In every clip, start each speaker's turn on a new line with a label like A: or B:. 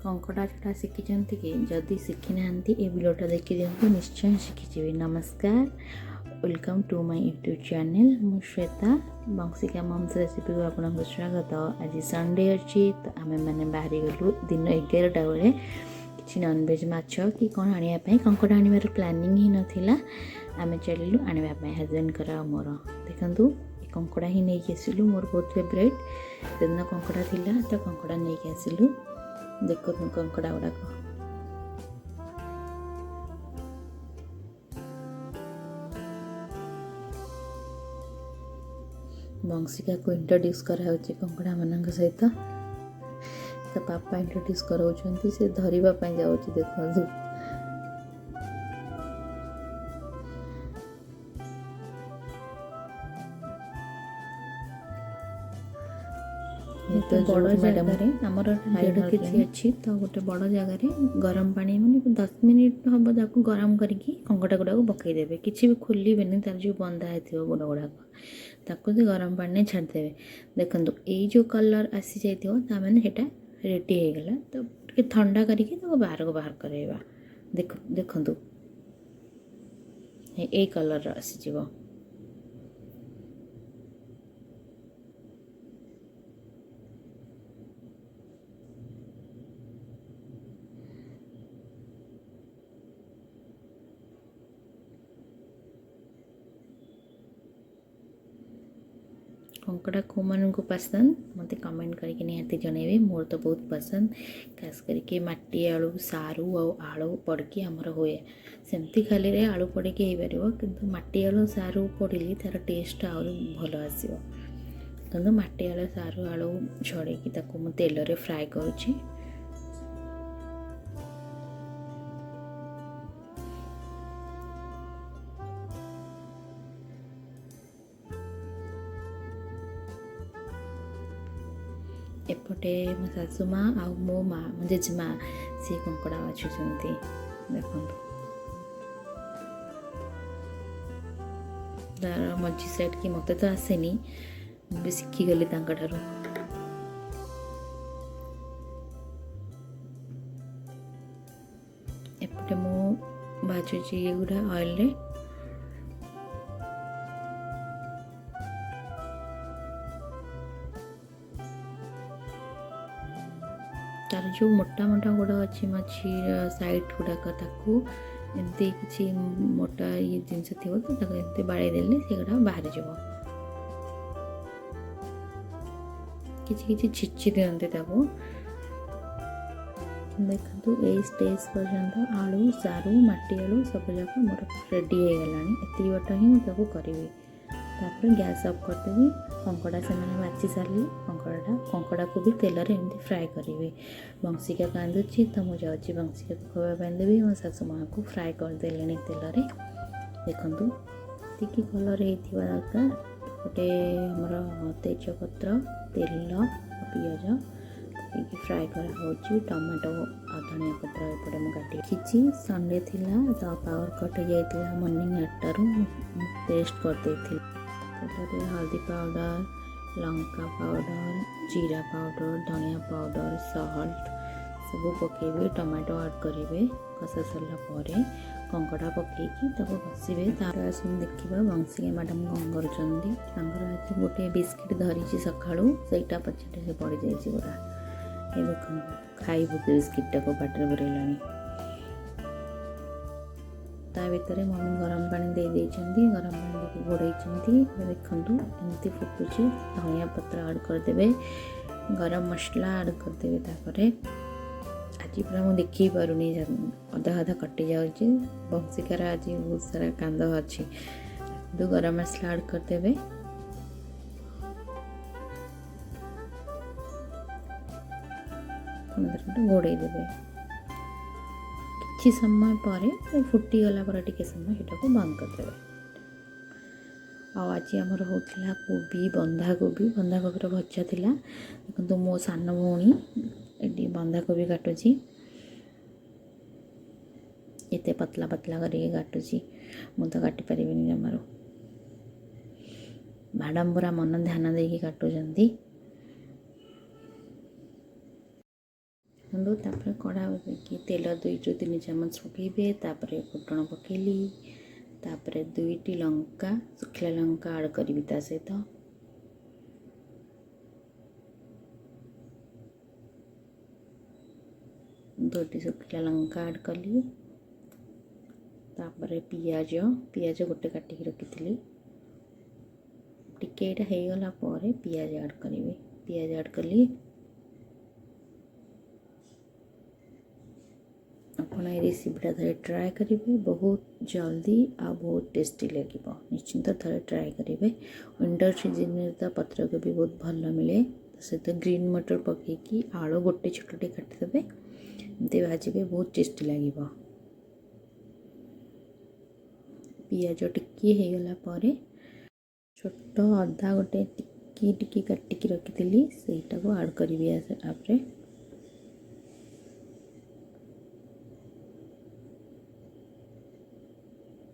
A: कंकड़ा छटा शिखिंट कि जदि शिखी ना ये भिडियोटा देखी दिखाँ निश्चय शिखिजी। नमस्कार, welcome to my YouTube channel. मु श्वेता बंशिका मम्स रेसिपी को आपको स्वागत। आज संडे अच्छी तो आम मैंने बाहरी गलु दिन 11टा बेले कि नॉनवेज माछ कि कौन आने कंकड़ा आनबार प्लानिंग ही नाला। आम चलू आने हजबैंड मोर देखूँ कंकड़ा ही नहीं आसलु। मोर बहुत फेवरेट दिन कंकड़ा थिला तो कंकड़ा नहीं आसलु। देखो कंकड़ा गुड़ाक बंशिका को इंट्रोड्यूस कराऊँ कंकड़ा मान सहित तो पापा इंट्रोड्यूस कराउछंती से धरिबा पई जाउची। देखो तो बड़ जगह आमर डेढ़ केजी अच्छी तो गोटे बड़ जगह गरम पानी मैंने 10 मिनिट हम ताको गरम करके कंकड़ा गुड़ाक पकईदेवे। किसी भी खोलें तार जो बंधा है गोड़ गुड़ाक ताको गरम पानी छाड़देवे। देखो ये जो कलर आसी जाता मैंने रेडी हो गला तो ठंडा करके बाहर को बाहर करवा। देखो ये कलर आसीज कंकड़ा को मान को पसंद मत कमेंट करके निहाती जनइबे। मोर तो बहुत पसंद खास करके माटी आलू सारू आलू पड़की आमर हुए सेमती खाली रे आलू पड़की हो पार कि माटी आलू सारू पड़े तार टेस्ट आहुरी भल आसो। तो माटी आलू सारू आलू छड़ेकी मु तेल रे फ्राए करुँची। एपटे मो सासू माँ आ मो माँ मो जेजेमा सी कंकड़ा बाछुंट। देखो तार मझी साइड की मत तो आसेनी भी शिखीगली ठारू। एपटे मु बाछुची ये गुड़ा ऑयल रे तार जो मोटा मोटा गुड़ा अच्छी मछी साइड गुड़ाक एमती किसी मोटा ये जिनस थी तो एमती बाड़े देले से गुड़ा बाहर जाव। किसी छिची दिखते देखो ये स्टेज पर्यंत आलू सारू माटी आलू सब जाक मोर रेडी हो गला। एति बट ही मुझे करी तापर गैस ऑफ करदेवी। कंकड़ा से मैंने बाची सारे कंकड़ा को भी तेल रे एमती फ्राए करी। बंशिका कांदुची तो मुझे जाऊँगी बंशिका को खावा देवी। मो सासू माँ को फ्राए करदे तेल रे। देखु टी कलर होता दरकार गोटे आमर तेजपत्र तेल पिज फ्राए कर टमाटो आ धनिया पत्र एपटे मुझे काटी खींची। संडे थिला तो पावर कट हो जाता मॉर्निंग 8टारू पेस्ट करदे। हल्दी पाउडर लंका पाउडर जीरा पाउडर धनिया पाउडर सॉल्ट सब पकेबे। टमाटो ऐड करेंगे कषा सारापर कंकड़ा पकईकी बसवे। देखा बंशिका मैडम कौन कर गोटे बिस्किट धरी सका से पछटे से पड़ जाए पूरा। ये देख खाइबू बिस्किटा को पाटे बुरेला भितर मम्मी गरम पानी दे देइछंती। गरम पानी देके घोड़ाई देखु एमती फुटुची। धनिया पत्र ऐड करदे गरम मसला ऐड करदे। आज पूरा मुझे देखी पारुनी अधा अधा कटि जाऊँगी। बंशिकार आज बहुत सारा कांद अच्छी तो गरम मसला ऐड करदे। घोड़ाई देवे किसी समय पर फुटी गला पर टिके समय ये बंद करदे। आज आमर होता कोबी बंधाकोबी भजा था। देखो मो सान भौणी ये बंधाकोबी काटुची एत पतला पतला करके काटुची। मु तो काटी पारि जमार मैडम पूरा मन ध्यान देकी काटुचंती। ଦେଖନ୍ତୁ ତାପରେ କଢ଼ା ବସେଇକି ତେଲ 2 ରୁ 3 ଚାମଚ ପକାଇବେ। ତାପରେ ଫୁଟଣ ପକାଇଲି। ତାପରେ 2ଟି ଲଙ୍କା ଶୁଖିଲା ଲଙ୍କା ଆଡ଼୍ କରିବି ତା ସହିତ। ଦୁଇଟି ଶୁଖିଲା ଲଙ୍କା ଆଡ଼୍ କଲି। ତାପରେ ପିଆଜ ଗୋଟେ କାଟିକି ରଖିଥିଲି। ଟିକେ ଏଇଟା ହେଇଗଲା ପରେ ପିଆଜ ଆଡ଼୍ କରିବି। ପିଆଜ ଆଡ଼୍ କଲି। ଆପଣ ଏ ରେସିପିଟା ଥରେ ଟ୍ରାଏ କରିବେ, ବହୁତ ଜଲ୍ଦି ଆଉ ବହୁତ ଟେଷ୍ଟି ଲାଗିବ। ନିଶ୍ଚିନ୍ତ ଥରେ ଟ୍ରାଏ କରିବେ। ୱିଣ୍ଟର ସିଜନରେ ତ ପତ୍ରକୋବି ବହୁତ ଭଲ ମିଳେ। ତା ସହିତ ଗ୍ରୀନ୍ ମଟର ପକାଇକି ଆଳୁ ଗୋଟେ ଛୋଟଟେ କାଟିଦେବେ, ଏମିତି ଭାଜିବେ, ବହୁତ ଟେଷ୍ଟି ଲାଗିବ। ପିଆଜ ଟିକିଏ ହେଇଗଲା ପରେ ଛୋଟ ଅଦା ଗୋଟେ ଟିକି କାଟିକି ରଖିଥିଲି, ସେଇଟାକୁ ଆଡ଼୍ କରିବି ତାପରେ।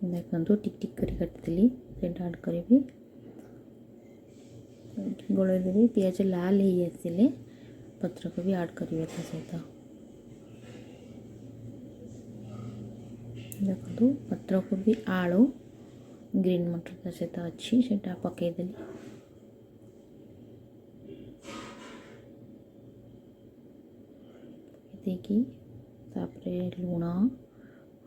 A: ଦେଖନ୍ତୁ ଟିକ୍ କରି କାଟିଥିଲି, ସେଇଟା ଆଡ଼୍ କରିବି। ଗୋଳେଇ ଦେବି। ପିଆଜ ଲାଲ ହେଇ ଆସିଲେ ପତ୍ରକୋବି ଆଡ଼୍ କରିବେ ତା ସହିତ। ଦେଖନ୍ତୁ ପତ୍ରକୋବି ଆଳୁ ଗ୍ରୀନ୍ ମଟର ତା ସହିତ ଅଛି, ସେଇଟା ପକାଇଦେଲି। ଦେଇକି ତାପରେ ଲୁଣ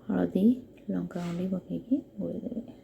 A: ହଳଦୀ ଲଙ୍କା ଗୁଣ୍ଡ ପକାଇକି ଗୋଳେଇ ଦେବେ।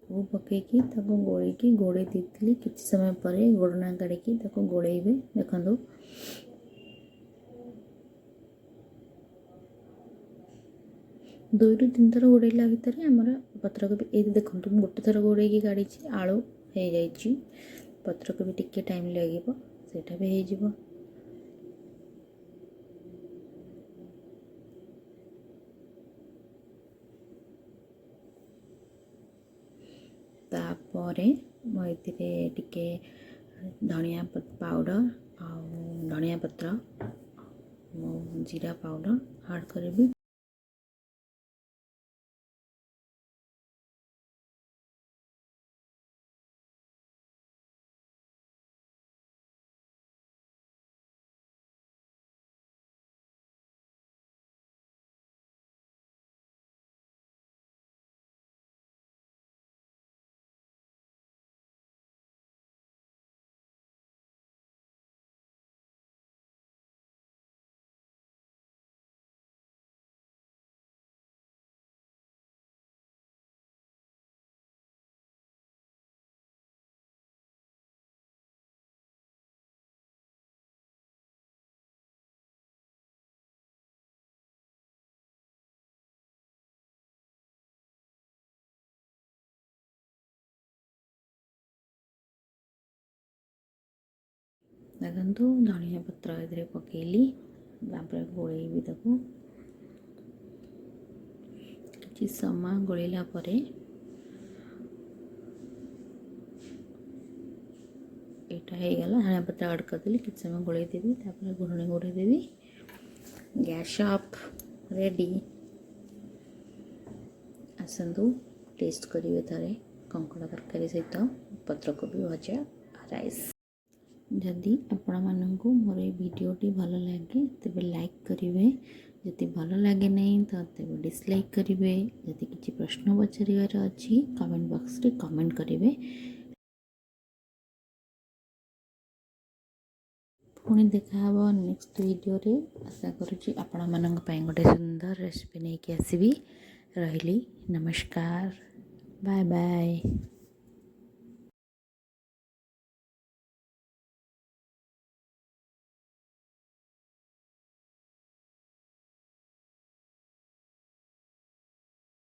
A: ସବୁ ପକାଇକି ତାକୁ ଘୋଡ଼େଇ ଦେଇଥିଲି। କିଛି ସମୟ ପରେ ଘୋଡ଼ଣା କାଢ଼ିକି ତାକୁ ଗୋଳେଇବେ। ଦେଖନ୍ତୁ 2 ରୁ 3 ଥର ଘୋଡ଼େଇଲା ଭିତରେ ଆମର ପତ୍ରକୋବି, ଏଇ ଦେଖନ୍ତୁ ମୁଁ ଗୋଟେ ଥର ଘୋଡ଼େଇକି କାଢ଼ିଛି, ଆଳୁ ହେଇଯାଇଛି। ପତ୍ରକୋବି ଟିକେ ଟାଇମ୍ ଲାଗିବ, ସେଇଟା ବି ହେଇଯିବ। ତାପରେ ମୁଁ ଏଥିରେ ଟିକେ ଧନିଆ ପାଉଡ଼ର ଆଉ ଧନିଆ ପତ୍ର, ଜିରା ପାଉଡ଼ର ଆଡ଼୍ କରିବି। ଦେଖନ୍ତୁ ଧନିଆ ପତ୍ର ଏଥିରେ ପକାଇଲି। ତାପରେ ଗୋଳେଇବି ତାକୁ। କିଛି ସମୟ ଗୋଳେଇଲା ପରେ ଏଇଟା ହେଇଗଲା। ଧନିଆ ପତ୍ର ଆଡ଼୍ କରିଦେଲି, କିଛି ସମୟ ଗୋଳେଇ ଦେବି। ତାପରେ ଘୋଡ଼ଣି ଘୋଡ଼େଇ ଦେବି। Gas off, ready. ଆସନ୍ତୁ ଟେଷ୍ଟ କରିବେ ଥରେ କଙ୍କଡ଼ା ତରକାରୀ ସହିତ ପତ୍ରକୋବି ଭଜା ରାଇସ୍। ଯଦି ଆପଣମାନଙ୍କୁ ମୋର এই ଭିଡ଼ିଓଟି ଭଲ ଲାଗେ ତେବେ ଲାଇକ୍ କରିବେ। ଯଦି ଭଲ ଲାଗେ ନାହିଁ ତ ତେବେ ଡିସଲାଇକ୍ କରିବେ। ଯଦି କିଛି ପ୍ରଶ୍ନ ପଚାରିବାର ଅଛି କମେଣ୍ଟ ବକ୍ସରେ କମେଣ୍ଟ କରିବେ। पुणी देखा नेक्स्ट वीडियो रे। आशा करुँची आपण मानक पई गोटे सुंदर रेसिपी नहीं कि आसबि। रही नमस्कार, बाय बाय।